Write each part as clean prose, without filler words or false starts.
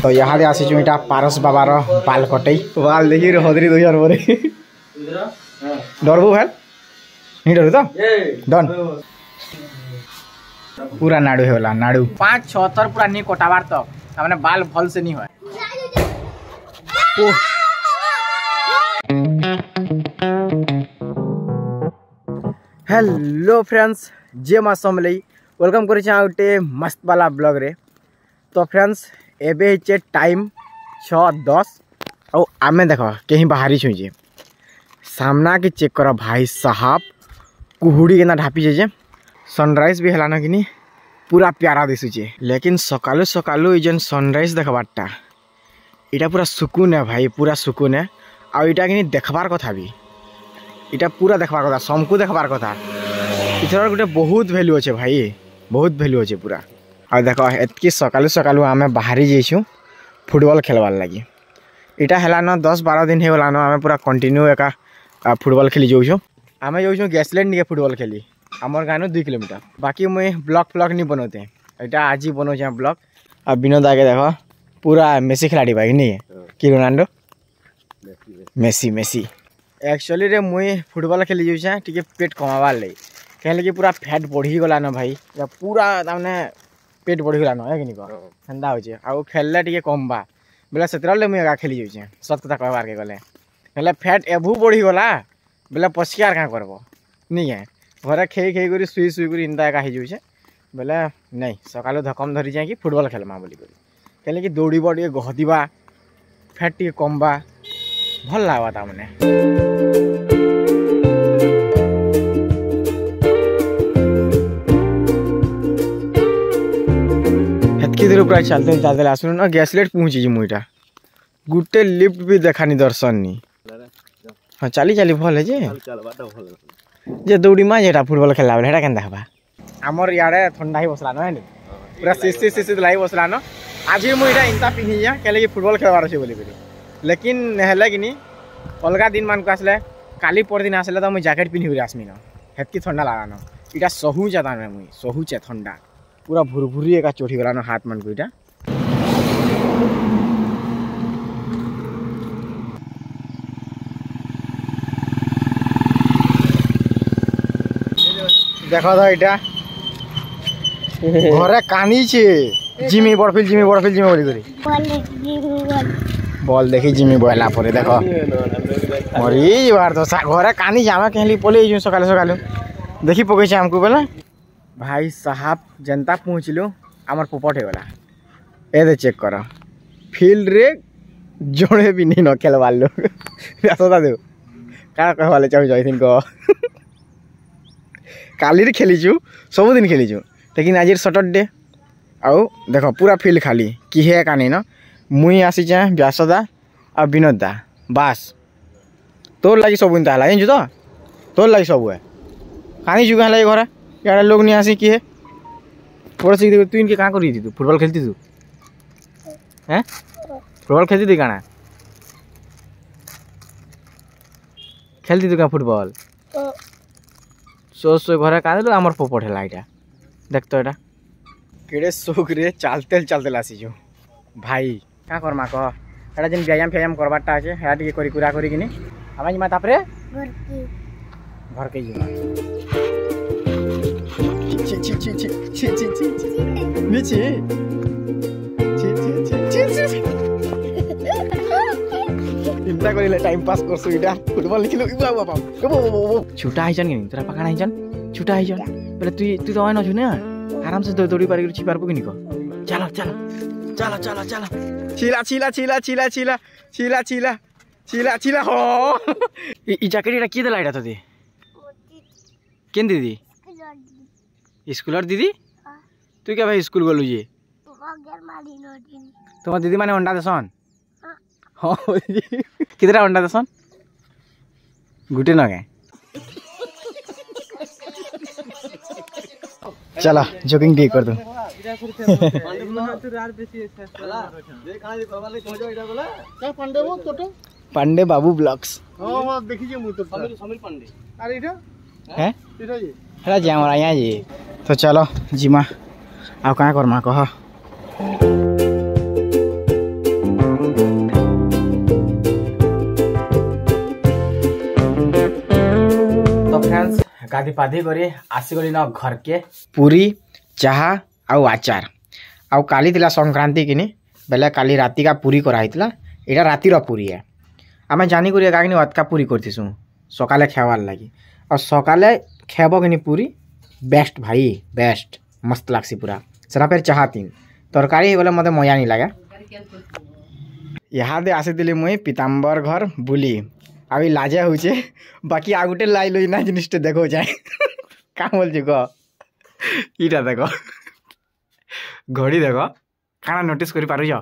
तो यहाँ आसीचु इटा पारस बाबार बाल कटई बाल देखी हदरी 2000 पर डरबू भाई नहीं डरू तो डन पूरा नाड़ू होगा नाड़ू 5-6 थर पूरा नहीं कटाबार तक मैंने बाल भल से नहीं हुआ। हेलो फ्रेंड्स जे माँ समलई वेलकम कर गोटे मस्त वाला ब्लॉग रे। तो फ्रेंड्स एबे टाइम 6:10 और आमे देख कहीं बाहरी छुचे सामना के चेक कर भाई साहब कुहुड़ी के ना ढापी जे सनराइज भी है कि पूरा प्यारा दिशुचे। लेकिन सकालू सकालू जेन सनराइज देखबारटा इटा पूरा सुकून है भाई पूरा सुकून है और इटा कि देखबार कथा भी इटा पूरा देखबार कथा समकु देखबार कथा इथर गोटे बहुत भैल्यू अच्छे भाई बहुत भैल्यू अच्छे पूरा। और देख एतकी सकालू सकालू आमे बाहरी जाइछू फुटबॉल खेलवार लगी इटा है न 10-12 दिन होगा न आमे पूरा कंटिन्यू एका फुटबॉल खेली जाऊँ आमे जाऊँ गैसलैंड के फुटबॉल खेली आमर गाँव 2 किलोमीटर। बाकी मुझे ब्लॉग फ्लॉग नहीं बनाते यहाँ आज ही बनाऊे ब्लॉग। अब विनोद आगे देखो पूरा मेसी खिलाड़ी भाई नहीं है कि रोनाल्डो मेसी मेसी एक्चुअली रे मुई फुटबॉल खेली जाऊँ टी पेट कमाबार लगे कहें कि पूरा फैट बढ़ी गला न भाई पूरा तमाने पेट बढ़ी गला न है कि हेन्दा हो आउ खेलले टी कम बा बोले से मुझे खेली जाऊँ सत कथा कहबार के गले हेल्ले फैट एभू बढ़ी गला बोले पछियार क्या करब नहीं है घरे खेई खेई कर शुई शुई कर इंदा एका हो बोले नहीं सकाल धकम धरी जाए कि फुटबॉल खेलमा बोली कहें कि दौड़ब टे गहदिबा फैट टे कमबा भल लगवा तामने। हेतकी दूर पूरा चलते चलते आसलु ना गैसलेट पहुँची मुईटा गुटे लिफ्ट भी देखानी दर्शन नहीं हाँ चली चली भल है जे दौड़ी माँ जेटा फुटबॉल खेलला बेले केन देखबा आमर यारे ठंडा ही बसला न पूरा शीत लगी बसला न आज मुझे इंता पिंधि जा कहे फुटबॉल खेलबार अच्छे बोली लेकिन हेल्ले कि नहीं अलग दिन मान को आसले काली परदिन आसले तो मुझे जैकेट पिंधि आसमी न हेतकी ठंडा लगा न इटा सहूचे ताने मुई सहूचे ठंडा पूरा भुरभुरी एका चढ़ी गला न हाथ मन को इटा। देखो तो इटा घरे कानी छे जिमी बड़फिल जिमी बोली करी बॉल देखी जिमी बहला परे देखो मरी बार तो घरे कानी जामा कहली पले जो सकाले सकाले देखी पके छे हमको बोला भाई साहब जनता पहुँचलु आमर पोपट हो गला ए दे चेक कर फील्ड रे जड़े भी नहीं न खेलवार लोग सदा दे क्या कहवाले चाहू जयथिन को काली खेलीचु सबुदिन खेलीचु लेकिन आज सैटरडे आउ देख पूरा फील्ड खाली किहे का नहीं न मुई आसीचे व्यासदा और विनोद दा बास तोर लगी सब इंता है जानछु तो तोर लगी सब है कहीं चुका है घर यार लोग नहीं आसी किहे थोड़ा सीख तू इनके कहाँ करी थी तू फुटबॉल खेलती तू हैं फुटबॉल खेलती थी कहाँ खेलती तू क्या फुटबॉल सो घरे का आमर पोपट है यहाँ देख तो यहाँ केड़े शौक रे चलते चलते आसीचु भाई क्या करमा कह एटा जेन व्यायाम फ्यायाम करवाटा अच्छे है टे करी कुरा करी कि आम जिमा तापरे घर के जिमा चिंता करिले टाइम पास करसु इटा फुटबॉल खेलो छुटा आइजन कि तोरा पकाना आइजन छुटा आइजन बोले तू तो आइन छु ना आराम से दौड़ी पार छी पारबो कि निको चलो चलो चलो चलो चलो छिला छिला छिला छिला छिला छिला छिला छिला छिला हो ई जैकेट एटा के देला एटा तोते केन दीदी स्कूलर दीदी तू क्या भाई स्कूल गलु जे तुम दीदी माने अंडा देसन हाँ कितना अंडा देसन गुटे न गए चला जॉगिंग डी कर दो पांडे बाबू ब्लॉग्स तो चलो जिमा आ क्या करमा कह तो फ्रेंड्स गाधी पाधी करे आसीगली न घर के पूरी चाहा आउ आचार आउ काली तिला संक्रांति किनी बेले काली राति का पूरी कराइतला एटा रातिर पूरी है आमे जानी करिया कागनी अतका पूरी करथिसु सकाले खावार लागि और सकाले खेबो किनी पूरी बेस्ट भाई बेस्ट मस्त लागसी पूरा सेना फेर चाहा तीन तरकारी हे बोले मते मजा नहीं लागे यहाँ दे आसीतिली मुई पीताम्बर घर बुली अभी लाजे होचे बाकी आगुटे लाई लई ना जिनिसटे देखो जाए का बोल छु ग इटा देखो घड़ी देखो काना नोटिस करि पारु छ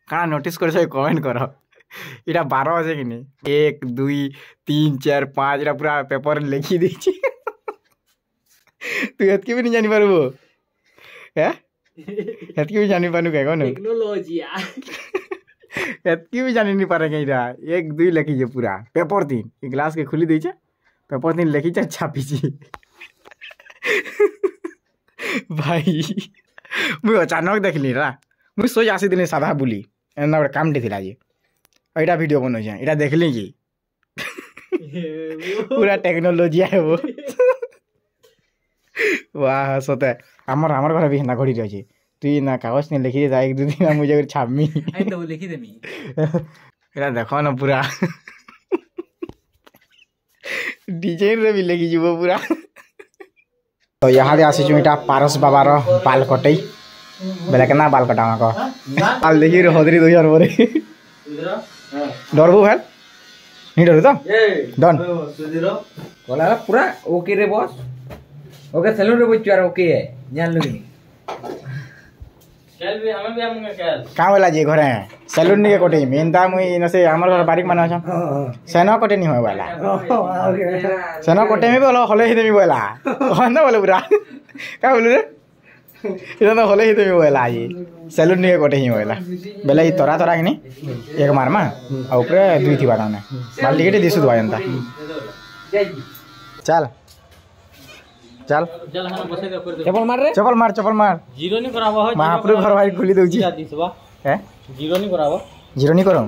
काना नोटिस कर कमेंट कर इटा 12 बजे कि 1 2 3 4 5 इटा पूरा पेपर लिखी दी तू एतके भी नहीं जानी पारबो हैं एतके भी जानी पानु के कोन टेक्नोलॉजी एतके भी जानी नहीं पारे इटा 1 2 लिखी जे पूरा पेपर 3 ई ग्लास के खुली दै छै पेपर 3 लिखी छै छापी छी भाई मुई अचानक देखली रा मुई सोच आसी दिने सादा बुली एना बड़ काम थिला जे एटा वीडियो बनो छै एटा देखली की पूरा टेक्नोलॉजी है वो वाह सोते हमर घर भी ना घड़ी रही छै तू ना कागज ने लिखी दे 1 2 दिन मुझे छापमी आई तो लिखी देमी एटा देखो ना पूरा डिजाइन रे भी लिखी जीवो पूरा तो यहाँ दे आसी जुटा पारस बाबार बाल कटई बेले केना बाल कटामा को बाल देखि रे हदरी 2000 बरे डरबो भाई नहीं डर तो डन बोला पूरा ओके रे बॉस ओके सैलून रे बच्चा ओके है जान लो नहीं कैल भी हमें भी हम कैल का वाला जे घरे सैलून नहीं कोटे मेनता मुई न से हमर घर बारीक माने छ सेना कोटे नहीं होय वाला सेना कोटे में बोलो हले ही देमी बोला हन बोले पूरा का बोलु रे इधर तो हले ही देमी बोला ये सैलून नहीं कोटे ही बोला बेला ई तोरा तोरा किनी एक मार मा आ ऊपर दुई थी बाटा ने बाल टिकट दिसु दवा जनता चल चल चपल मार जीरो नहीं कराबो महापुर घर भाई खुली दउची हैं जीरो नहीं कराबो जीरो नहीं करो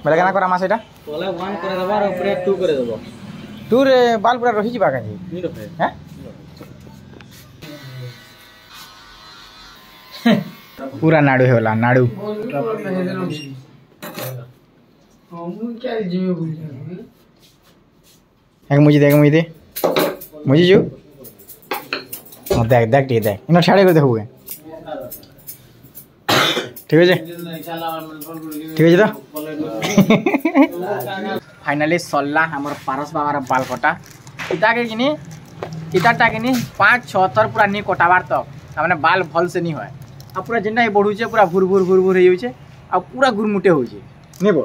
बेला केना करा मा सेटा तोले 1 करे देबा और ऊपर 2 करे देबो 2 रे बाल पूरा रही जिबा काजी नहीं रहे हैं पूरा नाडू होला नाडू हम क्या जिमे बोल एक मुझे दे मुझे जो देख देख टी देख इन छाड़े कर देखोगे ठीक है तो फाइनली सल्ला हमर पारस बाबार बाल कटा इता के किनी इताटा किनी 5-6 थर पूरा नहीं कटावार तक माने बाल भल से नहीं होय आ पूरा जेना बढ़ू छे पूरा भुर भुर भुर भुर हो छे आ पूरा गुरमुटे हो छे नेबो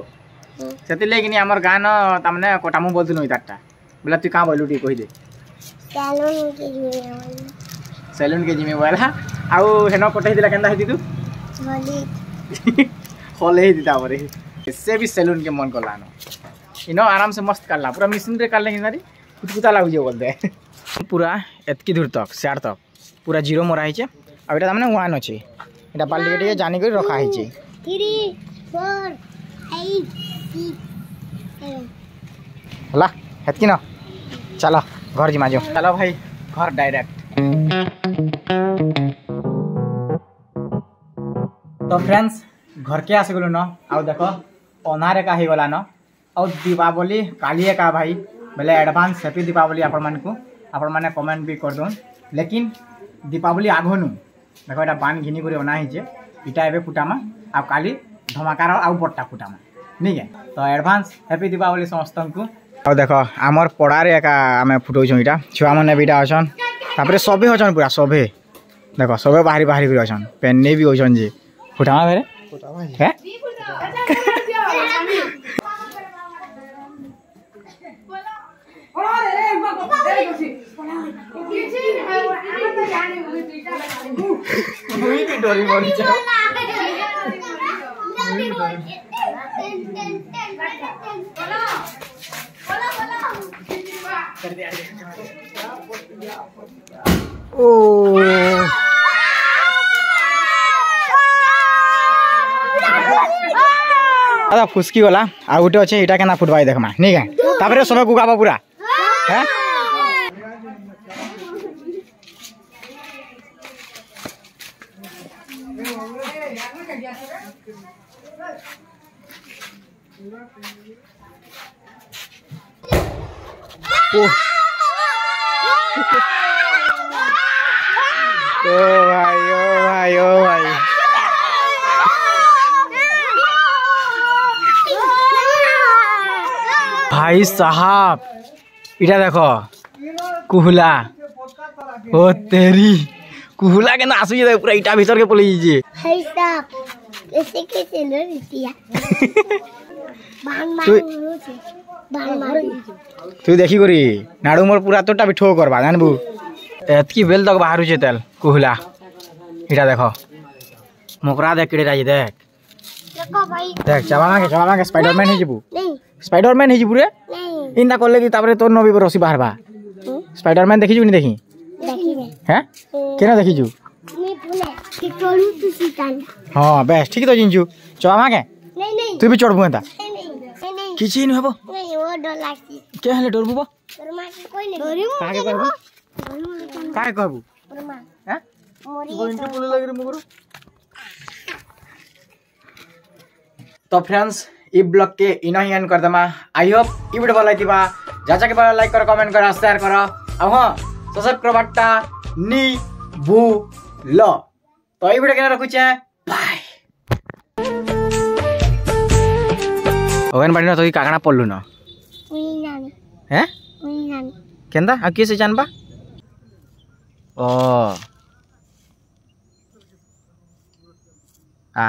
सेति ले किनी हमर गान त माने कटामु बोलथुनु इताटा बोला तू का बोलू टी कहि दे सैलून के जिमे वाला आउ हेनो कटै दिला केंदा हेती तू होले ही दिता बरे इससे भी सैलून के मन को लानो इनो आराम से मस्त करला पूरा मशीन रे करले किनारी कुतकुता लागु जे बोल दे पूरा एतकी दूर तक सार तक पूरा जीरो मरा है छे आ एटा माने 1 अछि एटा बाल्टी के जानि के रखा है छे 3 4 8 6 हला हेतकी न चलो घर जिमा जो चलो भाई घर डायरेक्ट तो फ्रेंड्स घर के आसे गलो न आउ देखो अनारे का ही गला न और दीपावली कालिए का भाई बोले एडवांस हैप्पी दीपावली आपण मान को आपण माने कमेंट भी कर दोन लेकिन दीपावली आगोनु देखो एटा बान घिनी करे ओना हिजे इटा एबे फुटामा आ काली धमाकार आउ बट्टा फुटामा नहीं है तो एडवांस हैप्पी दीपावली समस्त को और देखो आमर पड़ारे एका आमे फुटौ छ इटा छुआ माने बिटा अछन तापरे सबे अछन पूरा सबे देखो सबे बाहरी बाहरी भी अछन पेन्ने भी अछन जे फुटामा भेरे फुटामा है मुई भी डरी मरी जा ओ दादा फुसकी गला आ गोटे अच्छे इटा केना फुटबाई देखमा नहीं क्या तापर सब गुगाबा पूरा हैं ओ भाई ओ भाई ओ भाई भाई साहब इटा देखो कुहला ओ तेरी कुहला के ना आसु पूरा इटा भीतर के पलि जे भाई साहब ऐसे कैसे लो रितिया बांग मारो तू देखी करी नाडू मोर पूरा तोटा भी ठो करबा जानबू एतकी बेल तक बाहर छे तेल कुहला इटा देखो मोकरा देख केड़े राजी देख देखो भाई देख चबामा के स्पाइडरमैन हे जिबू नहीं स्पाइडरमैन हे जिबू रे नहीं इनता करले कि तापरे तोर नबी रसी बाहरबा स्पाइडरमैन देखी छु नि देखी देखी रे हैं केना देखी छु मैं बोले कि करू तू सीतान हां बेस ठीक तो जिंजू चबामा के नहीं तू भी चढ़बू एता नहीं किछि न हबो नहीं वो डर लागती के हले डरबू बा तोर मां के कोई नहीं डरी काहे कहबू काहे कहबू तोर मां हैं मोरी गोइंटे पुले लग रे मुगरो तो फ्रेंड्स ई ब्लॉग के इना ही एंड कर दमा आई होप ई वीडियो भल लागिबा जाचा के बारे लाइक कर कमेंट कर शेयर कर आ हां सब्सक्राइब करबाटा नी बु ल तो ई वीडियो केना रखु छे बाय ओगन बाड़ी न तो ई कागना पल्लू न मुई नानी हैं मुई नानी केंदा आ किसे जानबा ओ आ